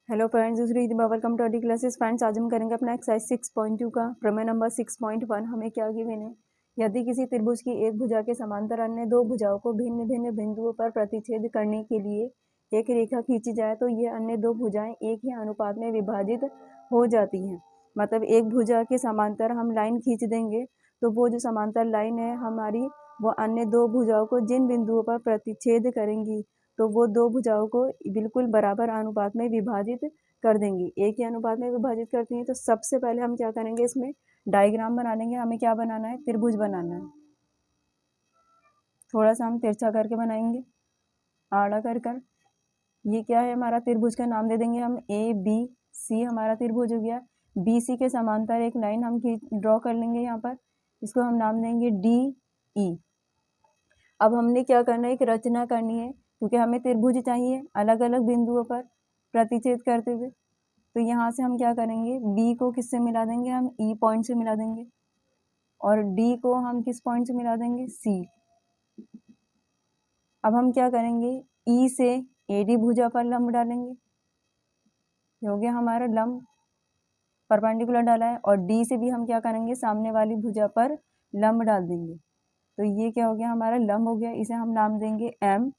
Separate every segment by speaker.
Speaker 1: Hello friends, this is welcome to classes. Friends, आज हम करेंगे अपना एक्सरसाइज 6.2 का प्रमेय नंबर 6.1। हमें क्या गिवन है, यदि किसी त्रिभुज की एक भुजा के समांतर अन्य दो भुजाओं को भिन्न भिन्न बिंदुओं पर प्रतिच्छेद करने के लिए एक रेखा खींची जाए तो ये अन्य दो भुजाएं एक ही अनुपात में विभाजित हो जाती हैं। मतलब एक भुजा के समांतर हम लाइन खींच देंगे तो वो जो समांतर लाइन है हमारी, वो अन्य दो भुजाओं को जिन बिंदुओं पर प्रतिच्छेद करेंगी तो वो दो भुजाओं को बिल्कुल बराबर अनुपात में विभाजित कर देंगी, एक ही अनुपात में विभाजित करती हैं। तो सबसे पहले हम क्या करेंगे, इसमें डायग्राम बना लेंगे। हमें क्या बनाना है, त्रिभुज बनाना है। थोड़ा सा हम तिरछा करके बनाएंगे, आड़ा कर। ये क्या है, हमारा त्रिभुज का नाम दे देंगे हम ABC। हमारा त्रिभुज हो गया। BC के समांतर एक लाइन हम ड्रॉ कर लेंगे यहाँ पर, इसको हम नाम देंगे DE। अब हमने क्या करना है, एक रचना करनी है, क्योंकि हमें त्रिभुज चाहिए अलग अलग बिंदुओं पर प्रतिच्छेद करते हुए। तो यहाँ से हम क्या करेंगे, B को किससे मिला देंगे, हम E पॉइंट से मिला देंगे, और D को हम किस पॉइंट से मिला देंगे, C। अब हम क्या करेंगे, E से AD भुजा पर लंब डालेंगे, हो गया हमारा लंब परपेंडिकुलर डाला है। और D से भी हम क्या करेंगे, सामने वाली भुजा पर लंब डाल देंगे। तो ये क्या हो गया, हमारा लंब हो गया, इसे हम नाम देंगे M,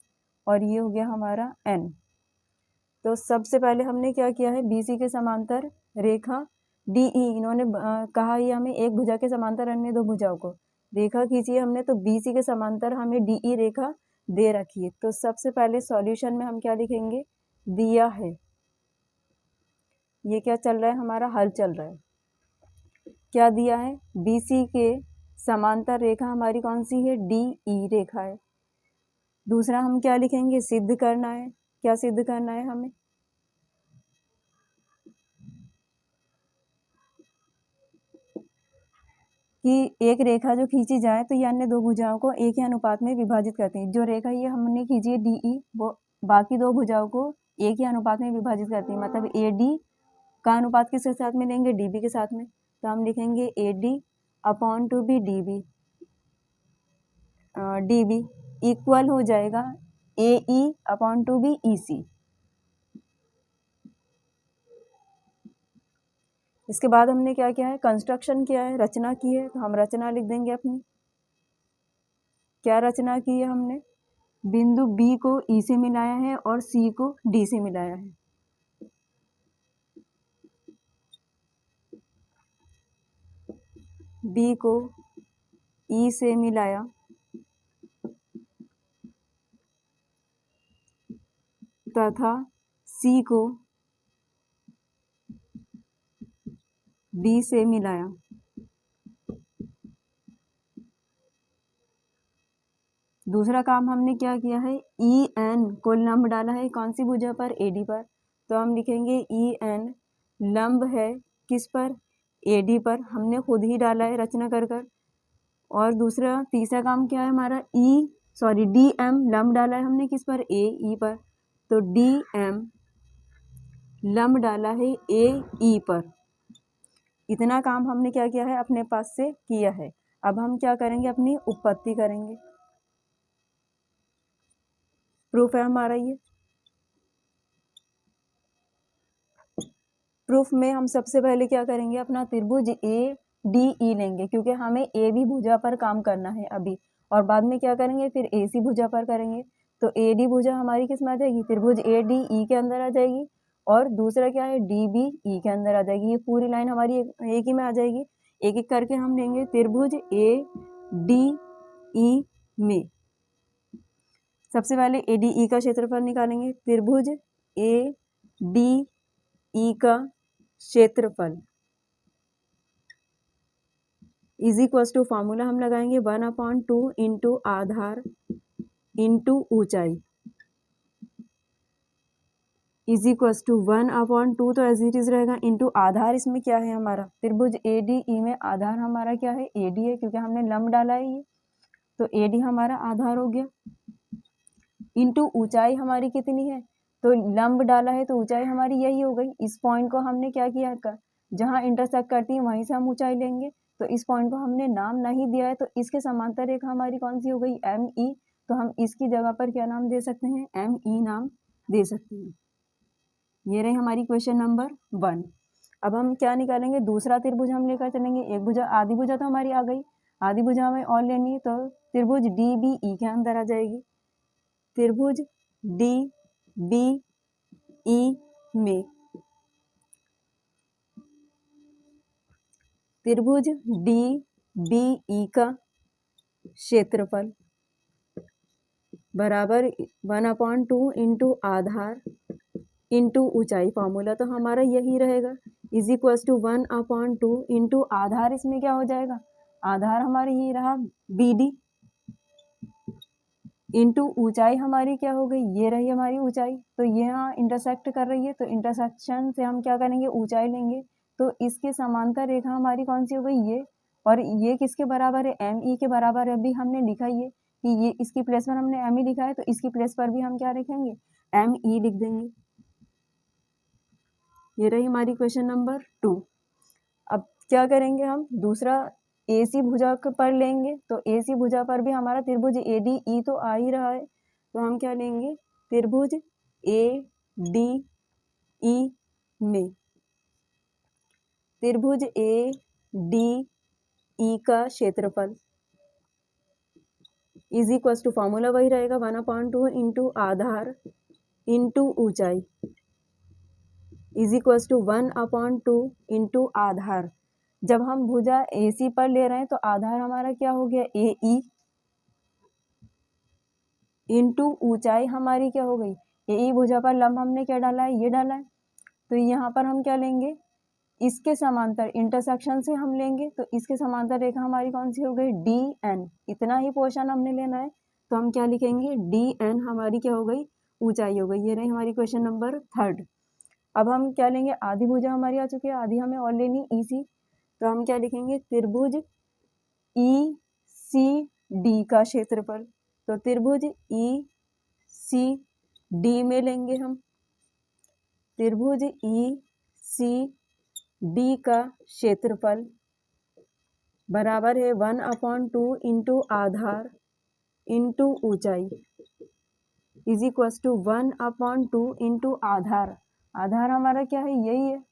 Speaker 1: और ये हो गया हमारा N। तो सबसे पहले हमने क्या किया है, BC के समांतर रेखा DE, इन्होंने कहा ये हमें एक भुजा के समांतर अन्य दो भुजाओं को रेखा खींची है हमने, तो BC के समांतर हमें DE रेखा दे रखी है। तो सबसे पहले सॉल्यूशन में हम क्या लिखेंगे, दिया है, ये क्या चल रहा है, हमारा हल चल रहा है। क्या दिया है, BC के समांतर रेखा हमारी कौन सी है, DE रेखा है। दूसरा हम क्या लिखेंगे, सिद्ध करना है। क्या सिद्ध करना है हमें, कि एक रेखा जो खींची जाए तो ये अन्य दो भुजाओं को एक ही अनुपात में विभाजित करती है। जो रेखा ये हमने खींची है DE, वो बाकी दो भुजाओं को एक ही अनुपात में विभाजित करती है। मतलब AD का अनुपात किसके साथ में लेंगे, DB के साथ में। तो हम लिखेंगे AD upon two B DB equal हो जाएगा AE upon two B EC। इसके बाद हमने क्या किया है, कंस्ट्रक्शन किया है, रचना की है। तो हम रचना लिख देंगे अपनी। क्या रचना की है हमने, बिंदु B को E से मिलाया है और C को D से मिलाया है। B को E से मिलाया तथा C को D से मिलाया। दूसरा काम हमने क्या किया है, EN को लंब डाला है कौन सी भुजा पर, AD पर। तो हम लिखेंगे EN लंब है किस पर, AD पर। हमने खुद ही डाला है रचना कर। और दूसरा तीसरा काम क्या है हमारा, DM लंब डाला है हमने किस पर, AE पर। तो DM लंब डाला है AE पर। इतना काम हमने क्या किया है, अपने पास से किया है। अब हम क्या करेंगे, अपनी उत्पत्ति करेंगे। प्रूफ है हमारा ये। प्रूफ में हम सबसे पहले क्या करेंगे, अपना त्रिभुज ADE लेंगे, क्योंकि हमें AB भुजा पर काम करना है अभी, और बाद में क्या करेंगे, फिर AC भुजा पर करेंगे। तो AD भुजा हमारी किस में आ जाएगी, त्रिभुज ADE के अंदर आ जाएगी। और दूसरा क्या है, DBE के अंदर आ जाएगी। ये पूरी लाइन हमारी एक ही में आ जाएगी। एक एक करके हम लेंगे त्रिभुज ADE में। सबसे पहले ADE का क्षेत्रफल निकालेंगे। त्रिभुज ADE का क्षेत्रफल इज इक्वल टू, फॉर्मूला हम लगाएंगे 1/2 इंटू आधार इंटू ऊंचाई इज इक्वल टू 1/2, तो एज इट इज रहेगा, इंटू आधार। इसमें क्या है हमारा, त्रिभुज ADE में आधार हमारा क्या है, AD है, क्योंकि हमने लंब डाला है ये। तो AD हमारा आधार हो गया, इंटू ऊंचाई हमारी कितनी है, तो लंब डाला है तो ऊंचाई हमारी यही हो गई। इस पॉइंट को हमने क्या किया है, जहाँ इंटरसेक्ट करती है वहीं से हम ऊंचाई लेंगे। तो इस पॉइंट को हमने नाम नहीं दिया है, तो इसके समांतर रेखा हमारी कौन सी हो गई, ME। तो हम इसकी जगह पर क्या नाम दे सकते हैं, ME नाम दे सकते हैं। ये रही हमारी क्वेश्चन नंबर 1। अब हम क्या निकालेंगे, दूसरा त्रिभुज हम लेकर चलेंगे। एक भुजा, आधी भुजा तो हमारी आ गई, आधी भुजा हमें और लेनी है, तो त्रिभुज डी बी ई के अंदर आ जाएगी। त्रिभुज डी बी ई में त्रिभुज डी बी ई का क्षेत्रफल बराबर 1/2 इंटू आधार इंटू ऊंचाई। फॉर्मूला तो हमारा यही रहेगा, इज इक्वल टू 1/2 इंटू आधार, इसमें क्या हो जाएगा, आधार हमारी ये रहा बी डी, इंटू ऊंचाई हमारी क्या हो गई, ये रही हमारी ऊंचाई। तो ये यहाँ इंटरसेक्ट कर रही है, तो इंटरसेक्शन से हम क्या करेंगे, ऊंचाई लेंगे। तो इसके समांतर रेखा हमारी कौन सी हो गई, ये। और ये किसके बराबर है, एम ई के बराबर है। अभी हमने लिखा ही है कि ये इसकी प्लेस पर हमने एम ई लिखा है, तो इसकी प्लेस पर भी हम क्या लिखेंगे, एम ई लिख देंगे। ये रही हमारी क्वेश्चन नंबर 2। अब क्या करेंगे, हम दूसरा ए सी भुजा पर लेंगे। तो ए सी भुजा पर भी हमारा त्रिभुज ए डी ई तो आ ही रहा है, तो हम क्या लेंगे, त्रिभुज ए डी ई में त्रिभुज ए डी ई का क्षेत्रफल इज इक्वल टू, फॉर्मूला वही रहेगा, 1/2 इंटू आधार इंटू ऊंचाई इज इक्वल टू 1/2 इंटू आधार। जब हम भुजा ए सी पर ले रहे हैं तो आधार हमारा क्या हो गया, ए ई, इंटू ऊंचाई हमारी क्या हो गई, ए ई। भुजा पर लंब हमने क्या डाला है, ये डाला है। तो यहाँ पर हम क्या लेंगे, इसके समांतर इंटरसेक्शन से हम लेंगे। तो इसके समांतर रेखा हमारी कौन सी हो गई, डी एन। इतना ही पोर्शन हमने लेना है, तो हम क्या लिखेंगे, डी एन हमारी क्या हो गई, ऊंचाई हो गई। ये रही हमारी क्वेश्चन नंबर 3। अब हम क्या लेंगे, आधी भुजा हमारी आ चुकी है, आधी हमें और लेनी ई सी। तो हम क्या लिखेंगे, त्रिभुज ई सी डी का क्षेत्रफल। तो त्रिभुज ई सी डी में लेंगे हम, त्रिभुज ई सी डी का क्षेत्रफल बराबर है 1/2 इंटू आधार इंटू ऊंचाई इज इक्वल टू 1/2 इंटू आधार। आधार हमारा क्या है, यही है।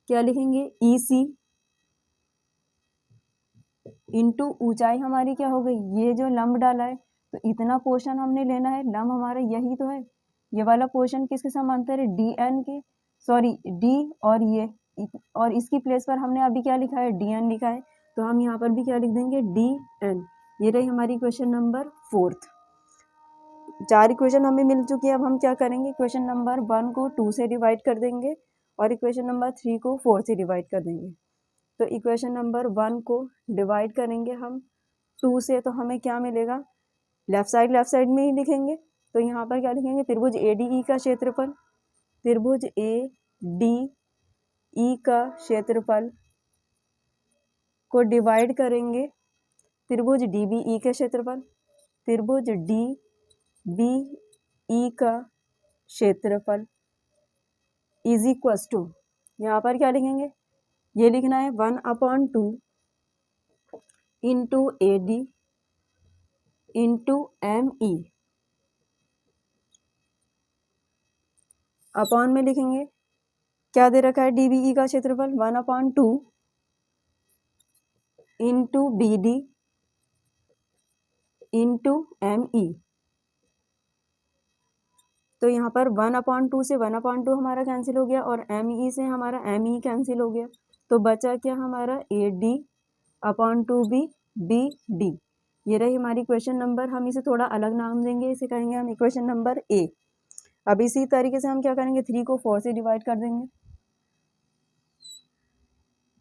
Speaker 1: क्या लिखेंगे, ई सी इंटू ऊंचाई हमारी क्या हो गई, ये जो लंब डाला है, तो इतना पोर्शन हमने लेना है। लंब हमारा यही तो है, ये वाला पोर्शन किसके समांतर है, डी एन के, सॉरी डी और ये, और इसकी प्लेस पर हमने अभी क्या लिखा है, डी एन लिखा है। तो हम यहाँ पर भी क्या लिख देंगे, डी एन। ये रही हमारी क्वेश्चन नंबर 4। 4 इक्वेशन हमें मिल चुकी है। अब हम क्या करेंगे, क्वेश्चन नंबर 1 को 2 से डिवाइड कर देंगे और इक्वेशन नंबर 3 को 4 से डिवाइड कर देंगे। तो इक्वेशन नंबर 1 को डिवाइड करेंगे हम 2 से, तो हमें क्या मिलेगा, लेफ्ट साइड में ही लिखेंगे। तो यहाँ पर क्या लिखेंगे, त्रिभुज ए डी ई का क्षेत्रफल, त्रिभुज ए डी ई का क्षेत्रफल को डिवाइड करेंगे त्रिभुज डी बी ई के क्षेत्रफल, त्रिभुज डी बी ई का क्षेत्रफल इज इक्वल टू, यहाँ पर क्या लिखेंगे, ये लिखना है 1/2 into A D into M E, upon में लिखेंगे क्या दे रखा है, डी बी ई का क्षेत्रफल 1/2 into B D into M E. तो यहाँ पर 1/2 से 1/2 हमारा कैंसिल हो गया और एम ई से हमारा एम ई कैंसिल हो गया। तो बचा क्या हमारा, A D upon 2 B D. ये रही हमारी क्वेश्चन नंबर, हम इसे थोड़ा अलग नाम देंगे, इसे कहेंगे हम इक्वेशन नंबर ए। अब इसी तरीके से हम क्या करेंगे, 3 को 4 से डिवाइड कर देंगे।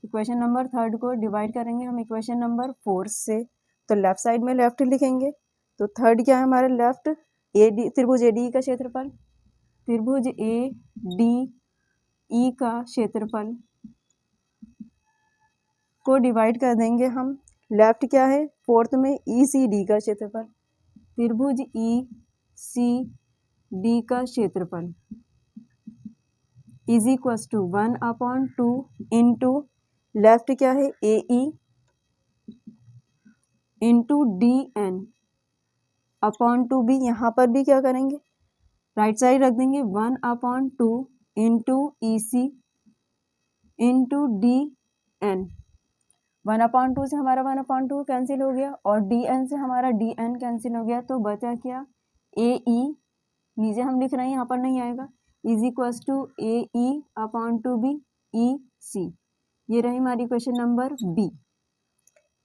Speaker 1: इक्वेशन नंबर 3 को डिवाइड करेंगे हम इक्वेशन नंबर 4 से, तो लेफ्ट साइड में लेफ्ट लिखेंगे। तो 3 क्या है हमारे लेफ्ट, ए डी, त्रिभुज ए डी का क्षेत्रफल, त्रिभुज ए डी ई का क्षेत्रफल को डिवाइड कर देंगे हम। लेफ्ट क्या है, 4th में ई सी डी का क्षेत्रफल, त्रिभुज ई सी डी का क्षेत्रफल is equal to 1/2 into left क्या है, A E into D N upon 2 B. यहाँ पर भी क्या करेंगे, राइट साइड रख देंगे 1/2 इंटू EC इंटू DN। 1/2 से हमारा 1/2 कैंसिल हो गया और DN से हमारा DN कैंसिल हो गया, तो बचा क्या AE, नीचे हम लिख रहे हैं, यहाँ पर नहीं आएगा, is equals to AE/B EC। ये रही हमारी क्वेश्चन नंबर बी।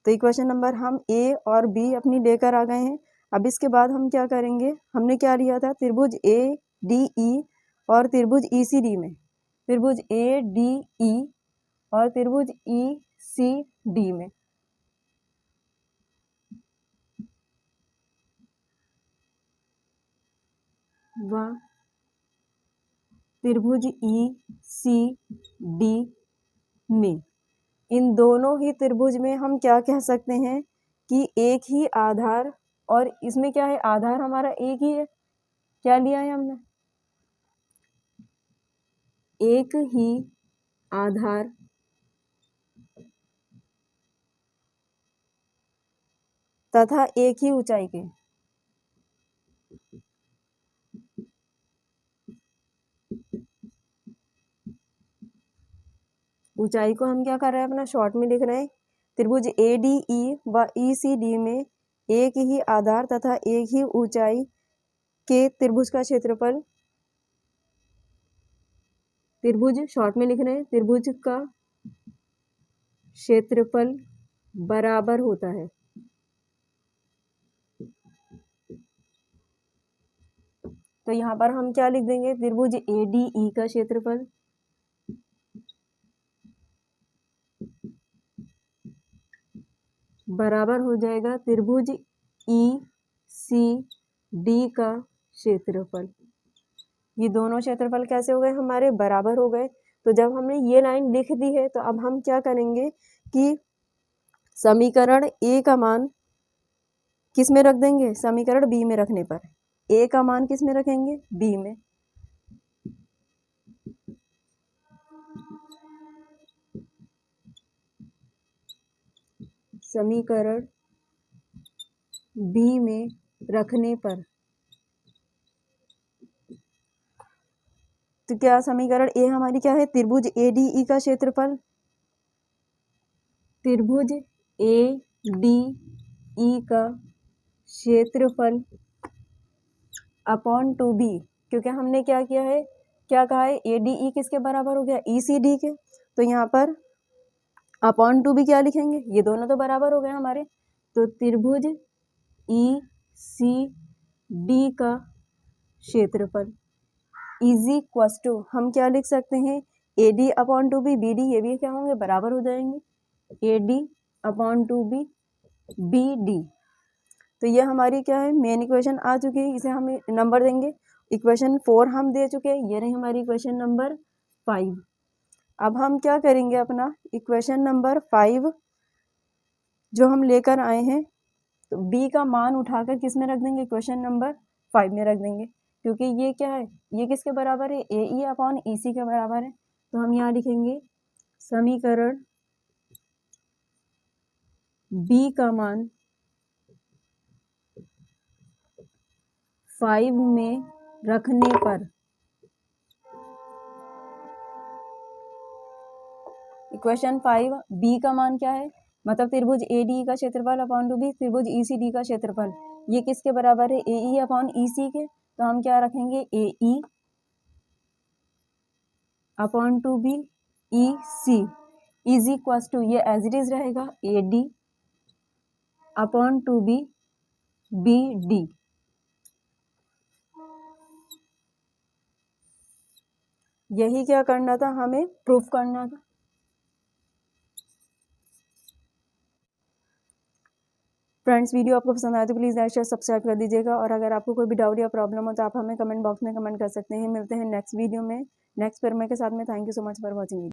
Speaker 1: तो इक्वेशन नंबर हम ए और बी अपनी लेकर आ गए हैं। अब इसके बाद हम क्या करेंगे, हमने क्या लिया था, त्रिभुज ADE और त्रिभुज ECD में, त्रिभुज ADE और त्रिभुज ECD में व त्रिभुज ECD में, इन दोनों ही त्रिभुज में हम क्या कह सकते हैं कि एक ही आधार, और इसमें क्या है, आधार हमारा एक ही है, क्या लिया है हमने, एक ही आधार तथा एक ही ऊंचाई के, ऊंचाई को हम क्या कर रहे हैं, अपना शॉर्ट में लिख रहे हैं। त्रिभुज ADE व ECD में एक ही आधार तथा एक ही ऊंचाई के त्रिभुज का क्षेत्रफल, त्रिभुज शॉर्ट में लिख रहे हैं, त्रिभुज का क्षेत्रफल बराबर होता है। तो यहाँ पर हम क्या लिख देंगे, त्रिभुज ADE का क्षेत्रफल बराबर हो जाएगा त्रिभुज ECD का क्षेत्रफल। ये दोनों क्षेत्रफल कैसे हो गए, हमारे बराबर हो गए। तो जब हमने ये लाइन लिख दी है, तो अब हम क्या करेंगे कि समीकरण A का मान किस में रख देंगे, समीकरण B में रखने पर A का मान किस में रखेंगे, B में। समीकरण B में रखने पर, तो क्या समीकरण A हमारी क्या है, त्रिभुज ADE का क्षेत्रफल, त्रिभुज ADE का क्षेत्रफल अपॉन 2B, क्योंकि हमने क्या किया है, क्या कहा है, ADE किसके बराबर हो गया, ECD के। तो यहाँ पर अपॉन 2B क्या लिखेंगे, ये दोनों तो बराबर हो गए हमारे, तो त्रिभुज ECD का क्षेत्रफल इज इक्वल्स टू, हम क्या लिख सकते हैं, AD अपॉन 2B BD, ये भी क्या होंगे, बराबर हो जाएंगे, AD अपॉन 2B BD। तो ये हमारी क्या है, मेन इक्वेशन आ चुकी है, इसे हम नंबर देंगे। इक्वेशन 4 हम दे चुके हैं, ये रही हमारी इक्वेशन नंबर 5। अब हम क्या करेंगे, अपना इक्वेशन नंबर 5 जो हम लेकर आए हैं, तो B का मान उठाकर किस में रख देंगे, इक्वेशन नंबर 5 में रख देंगे, क्योंकि ये क्या है, ये किसके बराबर है, AE अपॉन EC के बराबर है। तो हम यहाँ लिखेंगे समीकरण B का मान 5 में रखने पर, इक्वेशन 5 B का मान क्या है, मतलब त्रिभुज ADE का क्षेत्रफल अपॉन 2B त्रिभुज ECD का क्षेत्रफल, ये किसके बराबर है, AE अपॉन EC के। तो हम क्या रखेंगे, AE upon 2B EC is equals to, ये एज इट इज रहेगा, AD अपॉन 2B BD। यही क्या करना था, हमें प्रूफ करना था। फ्रेंड्स, वीडियो आपको पसंद आया तो प्लीज़ लाइक शेयर सब्सक्राइब कर दीजिएगा, और अगर आपको कोई भी डाउट या प्रॉब्लम हो तो आप हमें कमेंट बॉक्स में कमेंट कर सकते हैं। मिलते हैं नेक्स्ट वीडियो में नेक्स्ट पेपर के साथ में। Thank you so much for watching.